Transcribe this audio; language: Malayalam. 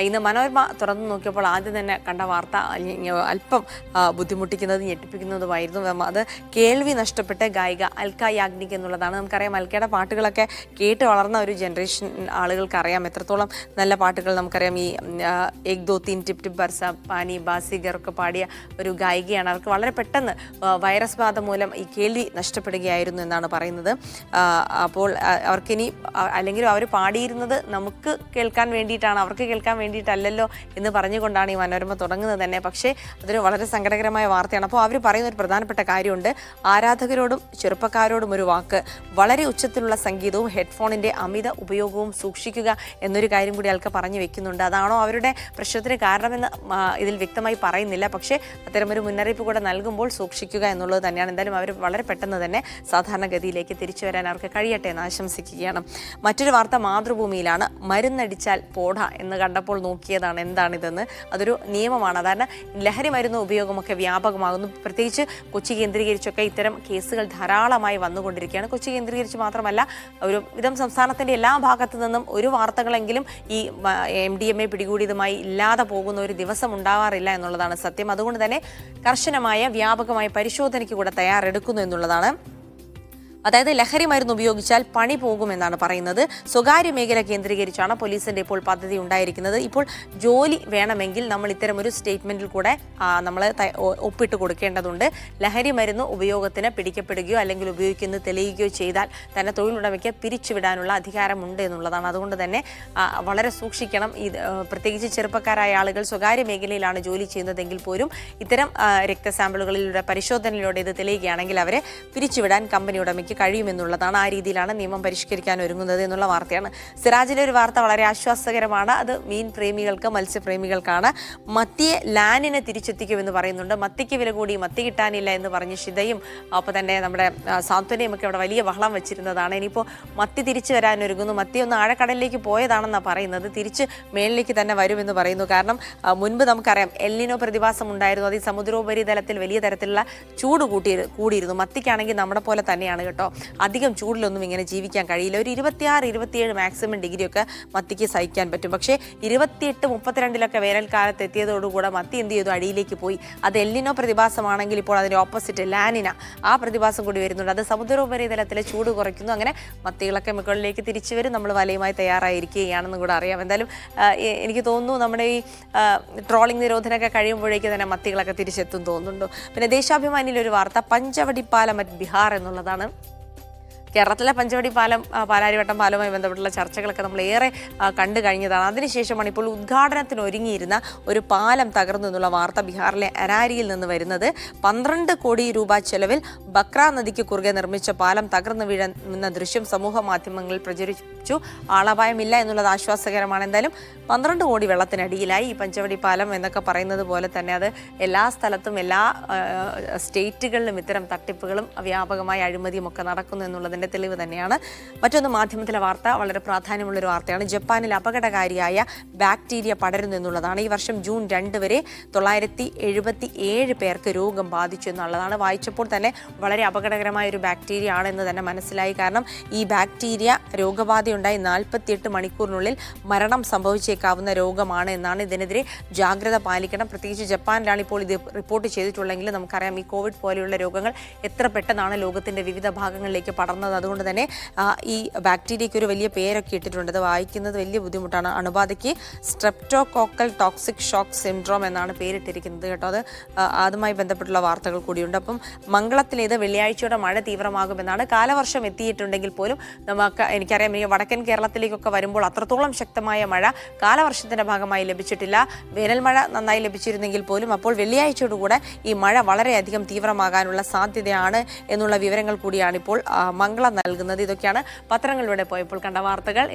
ഇന്ന് മനോരമ തുറന്നു നോക്കിയപ്പോൾ ആദ്യം തന്നെ കണ്ട വാർത്ത അല്പം ബുദ്ധിമുട്ടിക്കുന്നതും ഞെട്ടിപ്പിക്കുന്നതുമായിരുന്നു. അത് കേൾവി നഷ്ടപ്പെട്ട ഗായിക അൽക്ക യാഗ്നിക് എന്നുള്ളതാണ്. നമുക്കറിയാം, അൽക്കയുടെ പാട്ടുകളൊക്കെ കേട്ട് വളർന്ന ഒരു ജനറേഷൻ ആളുകൾക്കറിയാം എത്രത്തോളം നല്ല പാട്ടുകൾ. നമുക്കറിയാം, ഈ എക് ദോ തീൻ ടിപ് ടിപ് ബർസ പാനി ബാസിഗർ ഒക്കെ പാടിയ ഒരു ഗായികയാണ്. അവർക്ക് വളരെ പെട്ടെന്ന് വൈറസ് ബാധ മൂലം ഈ കേൾവി നഷ്ടപ്പെടുകയായിരുന്നു എന്നാണ് പറയുന്നത്. അപ്പോൾ അവർക്കിനി, അല്ലെങ്കിൽ അവർ പാടിയിരുന്നത് നമുക്ക് കേൾക്കാൻ വേണ്ടിയിട്ടാണ്, അവർക്ക് കേൾക്കാൻ വേണ്ടിയിട്ടല്ലല്ലോ എന്ന് പറഞ്ഞുകൊണ്ടാണ് ഈ മനോരമ തുടങ്ങുന്നത് തന്നെ. പക്ഷേ അതൊരു വളരെ സങ്കടകരമായ വാർത്തയാണ്. അപ്പോൾ അവർ പറയുന്ന ഒരു പ്രധാനപ്പെട്ട കാര്യമുണ്ട്. ആരാധകരോടും ചെറുപ്പക്കാരോടും ഒരു വാക്ക്: വളരെ ഉച്ചത്തിലുള്ള സംഗീതവും ഹെഡ്ഫോണിൻ്റെ അമിത ഉപയോഗവും സൂക്ഷിക്കുക എന്നൊരു കാര്യം കൂടി ആൾക്ക് പറഞ്ഞു വെക്കുന്നുണ്ട്. അതാണോ അവരുടെ പ്രശ്നത്തിന് കാരണമെന്ന് ഇതിൽ വ്യക്തമായി പറയുന്നില്ല. പക്ഷേ അത്തരമൊരു മുന്നറിയിപ്പ് കൂടെ നൽകുമ്പോൾ സൂക്ഷിക്കുക എന്നുള്ളത് തന്നെയാണ്. എന്തായാലും അവർ വളരെ പെട്ടെന്ന് തന്നെ സാധാരണഗതിയിലേക്ക് തിരിച്ചു വരാൻ അവർക്ക് കഴിയട്ടെ എന്ന് ആശംസിക്കുകയാണ്. മറ്റൊരു വാർത്ത മാതൃഭൂമിയിലാണ്. മരുന്നടിച്ചാൽ പോട എന്ന് കണ്ടപ്പോൾ നോക്കിയതാണ് എന്താണിതെന്ന്. അതൊരു നിയമമാണ്. അതായത് ലഹരി മരുന്ന് ഉപയോഗമൊക്കെ വ്യാപകമാകുന്നു. പ്രത്യേകിച്ച് കൊച്ചി കേന്ദ്രീകരിച്ചൊക്കെ ഇത്തരം കേസുകൾ ധാരാളമായി വന്നുകൊണ്ടിരിക്കുകയാണ്. കൊച്ചി കേന്ദ്രീകരിച്ച് മാത്രമല്ല, ഒരു വിധം സംസ്ഥാനത്തിൻ്റെ എല്ലാ ഭാഗത്തു നിന്നും ഒരു വാർത്തകളെങ്കിലും ഈ MDMA പിടികൂടിയതുമായി ഇല്ലാതെ പോകുന്ന ഒരു ദിവസം ഉണ്ടാവാറില്ല എന്നുള്ളതാണ് സത്യം. അതുകൊണ്ട് തന്നെ കർശനമായ വ്യാപകമായ പരിശോധനയ്ക്ക് കൂടെ തയ്യാറെടുക്കുന്നു എന്നുള്ളതാണ്. അതായത് ലഹരി മരുന്ന് ഉപയോഗിച്ചാൽ പണി പോകുമെന്നാണ് പറയുന്നത്. സ്വകാര്യ മേഖല കേന്ദ്രീകരിച്ചാണ് പോലീസിന്റെ ഇപ്പോൾ പദ്ധതി ഉണ്ടായിരിക്കുന്നത്. ഇപ്പോൾ ജോലി വേണമെങ്കിൽ നമ്മൾ ഇത്തരമൊരു സ്റ്റേറ്റ്മെന്റിൽ കൂടെ നമ്മൾ ഒപ്പിട്ട് കൊടുക്കേണ്ടതുണ്ട്. ലഹരി മരുന്ന് ഉപയോഗത്തിന് പിടിക്കപ്പെടുകയോ അല്ലെങ്കിൽ ഉപയോഗിക്കുന്നത് തെളിയിക്കുകയോ ചെയ്താൽ തന്നെ തൊഴിലുടമയ്ക്ക് പിരിച്ചുവിടാനുള്ള അധികാരമുണ്ട് എന്നുള്ളതാണ്. അതുകൊണ്ട് തന്നെ വളരെ സൂക്ഷിക്കണം. പ്രത്യേകിച്ച് ചെറുപ്പക്കാരായ ആളുകൾ സ്വകാര്യ മേഖലയിലാണ് ജോലി ചെയ്യുന്നതെങ്കിൽ പോലും ഇത്തരം രക്തസാമ്പിളുകളിലൂടെ പരിശോധനയിലൂടെ ഇത് തെളിയുകയാണെങ്കിൽ അവരെ പിരിച്ചുവിടാൻ കമ്പനി ഉടമയ്ക്ക് കഴിയുമെന്നുള്ളതാണ്. ആ രീതിയിലാണ് നിയമം പരിഷ്കരിക്കാൻ ഒരുങ്ങുന്നത് എന്നുള്ള വാർത്തയാണ്. സിറാജിലെ ഒരു വാർത്ത വളരെ ആശ്വാസകരമാണ്. അത് മീൻ പ്രേമികൾക്ക്, മത്സ്യപ്രേമികൾക്കാണ്. മത്തിയെ ലാനിനെ തിരിച്ചെത്തിക്കുമെന്ന് പറയുന്നുണ്ട്. മത്തിക്ക് വില കൂടി, മത്തി കിട്ടാനില്ല എന്ന് പറഞ്ഞ് ഷിതയും അപ്പോൾ തന്നെ നമ്മുടെ സാന്ത്വനയും ഒക്കെ അവിടെ വലിയ ബഹളം വെച്ചിരുന്നതാണ്. ഇനിയിപ്പോൾ മത്തി തിരിച്ചു വരാൻ ഒരുങ്ങുന്നു. മത്തി ഒന്ന് ആഴക്കടലിലേക്ക് പോയതാണെന്നാണ് പറയുന്നത്. തിരിച്ച് മേളിലേക്ക് തന്നെ വരുമെന്ന് പറയുന്നു. കാരണം മുൻപ് നമുക്കറിയാം എൽനിനോ പ്രതിഭാസം ഉണ്ടായിരുന്നു. അത് ഈ സമുദ്രോപരിതലത്തിൽ വലിയ തരത്തിലുള്ള ചൂട് കൂടിയിരുന്നു. മത്തിക്കാണെങ്കിൽ നമ്മുടെ പോലെ തന്നെയാണ് കേട്ടോ. അധികം ചൂടിലൊന്നും ഇങ്ങനെ ജീവിക്കാൻ കഴിയില്ല. ഒരു 26-27 മാക്സിമം ഡിഗ്രിയൊക്കെ മത്തിക്ക് സഹിക്കാൻ പറ്റും. പക്ഷേ 28-32 വേനൽക്കാലത്ത് എത്തിയതോടുകൂടെ മത്തി എന്ത് ചെയ്തു? അടിയിലേക്ക് പോയി. അത് എൽനിനോ പ്രതിഭാസമാണെങ്കിൽ ഇപ്പോൾ അതിൻ്റെ ഓപ്പോസിറ്റ് ലാനിന, ആ പ്രതിഭാസം കൂടി വരുന്നുണ്ട്. അത് സമുദ്രോപരിതലത്തിലെ ചൂട് കുറയ്ക്കുന്നു. അങ്ങനെ മത്തികളൊക്കെ മുകളിലേക്ക് തിരിച്ചു വരും. നമ്മൾ വലയുമായി തയ്യാറായിരിക്കുകയാണെന്ന് കൂടെ അറിയാം. എന്തായാലും എനിക്ക് തോന്നുന്നു നമ്മുടെ ഈ ട്രോളിംഗ് നിരോധനമൊക്കെ കഴിയുമ്പോഴേക്ക് തന്നെ മത്തികളൊക്കെ തിരിച്ചെത്തും തോന്നുന്നുണ്ടോ. പിന്നെ ദേശാഭിമാനിയിലൊരു വാർത്ത, പഞ്ചവടിപ്പാലം അറ്റ് ബിഹാർ എന്നുള്ളതാണ്. കേരളത്തിലെ പഞ്ചവടി പാലം, പാലാരിവട്ടം പാലവുമായി ബന്ധപ്പെട്ടുള്ള ചർച്ചകളൊക്കെ നമ്മൾ ഏറെ കണ്ടു കഴിഞ്ഞതാണ്. അതിനുശേഷമാണ് ഇപ്പോൾ ഉദ്ഘാടനത്തിന് ഒരുങ്ങിയിരുന്ന ഒരു പാലം തകർന്നു എന്നുള്ള വാർത്ത ബീഹാറിലെ അരാരിയിൽ നിന്ന് വരുന്നത്. 12 കോടി രൂപ ചെലവിൽ ബക്ര നദിക്ക് കുറുകെ നിർമ്മിച്ച പാലം തകർന്നു വീഴുന്ന ദൃശ്യം സമൂഹ മാധ്യമങ്ങളിൽ പ്രചരിച്ചു. ആളപായമില്ല എന്നുള്ളത് ആശ്വാസകരമാണ്. എന്തായാലും 12 കോടി വെള്ളത്തിനടിയിലായി ഈ പഞ്ചവടി പാലം എന്നൊക്കെ പറയുന്നത് പോലെ തന്നെ അത് എല്ലാ സ്ഥലത്തും, എല്ലാ സ്റ്റേറ്റുകളിലും ഇത്തരം തട്ടിപ്പുകളും വ്യാപകമായ അഴിമതിയും ഒക്കെ നടക്കുന്നു എന്നുള്ളതിൻ്റെ തെളിവ് തന്നെയാണ്. മറ്റൊന്ന് മാധ്യമത്തിലെ വാർത്ത വളരെ പ്രാധാന്യമുള്ളൊരു വാർത്തയാണ്. ജപ്പാനിൽ അപകടകാരിയായ ബാക്ടീരിയ പടരുന്നു എന്നുള്ളതാണ്. ഈ വർഷം ജൂൺ 2 വരെ 977 പേർക്ക് രോഗം ബാധിച്ചു എന്നുള്ളതാണ്. വായിച്ചപ്പോൾ തന്നെ വളരെ അപകടകരമായ ഒരു ബാക്ടീരിയ ആണെന്ന് തന്നെ മനസ്സിലായി. കാരണം ഈ ബാക്ടീരിയ രോഗബാധയുണ്ടായി 48 മണിക്കൂറിനുള്ളിൽ മരണം സംഭവിച്ചേക്കാവുന്ന രോഗമാണ് എന്നാണ്. ഇതിനെതിരെ ജാഗ്രത പാലിക്കണം. പ്രത്യേകിച്ച് ജപ്പാനിലാണ് ഇപ്പോൾ ഇത് റിപ്പോർട്ട് ചെയ്തിട്ടുള്ളെങ്കിൽ നമുക്കറിയാം ഈ കോവിഡ് പോലെയുള്ള രോഗങ്ങൾ എത്ര പെട്ടെന്നാണ് ലോകത്തിൻ്റെ വിവിധ ഭാഗങ്ങളിലേക്ക് പടർന്നത്. അതുകൊണ്ട് തന്നെ ഈ ബാക്ടീരിയയ്ക്ക് ഒരു വലിയ പേരൊക്കെ ഇട്ടിട്ടുണ്ട്. അത് വായിക്കുന്നത് വലിയ ബുദ്ധിമുട്ടാണ്. അണുബാധയ്ക്ക് സ്ട്രെപ്റ്റോകോക്കൽ ടോക്സിക് ഷോക്ക് സിൻഡ്രോം എന്നാണ് പേരിട്ടിരിക്കുന്നത് കേട്ടോ. അത് അതുമായി ബന്ധപ്പെട്ടുള്ള വാർത്തകൾ കൂടിയുണ്ട്. അപ്പം മംഗളത്തിലേത് വെള്ളിയാഴ്ചയോടെ മഴ തീവ്രമാകുമെന്നാണ്. കാലവർഷം എത്തിയിട്ടുണ്ടെങ്കിൽ പോലും എനിക്കറിയാം ഈ വടക്കൻ കേരളത്തിലേക്കൊക്കെ വരുമ്പോൾ അത്രത്തോളം ശക്തമായ മഴ കാലവർഷത്തിൻ്റെ ഭാഗമായി ലഭിച്ചിട്ടില്ല. വേനൽ മഴ നന്നായി ലഭിച്ചിരുന്നെങ്കിൽ പോലും അപ്പോൾ വെള്ളിയാഴ്ചയോടുകൂടെ ഈ മഴ വളരെയധികം തീവ്രമാകാനുള്ള സാധ്യതയാണ് എന്നുള്ള വിവരങ്ങൾ കൂടിയാണ് ഇപ്പോൾ മംഗളം നൽകുന്നത്. ഇതൊക്കെയാണ് പത്രങ്ങളിലൂടെ പോയപ്പോൾ കണ്ട വാർത്തകൾ.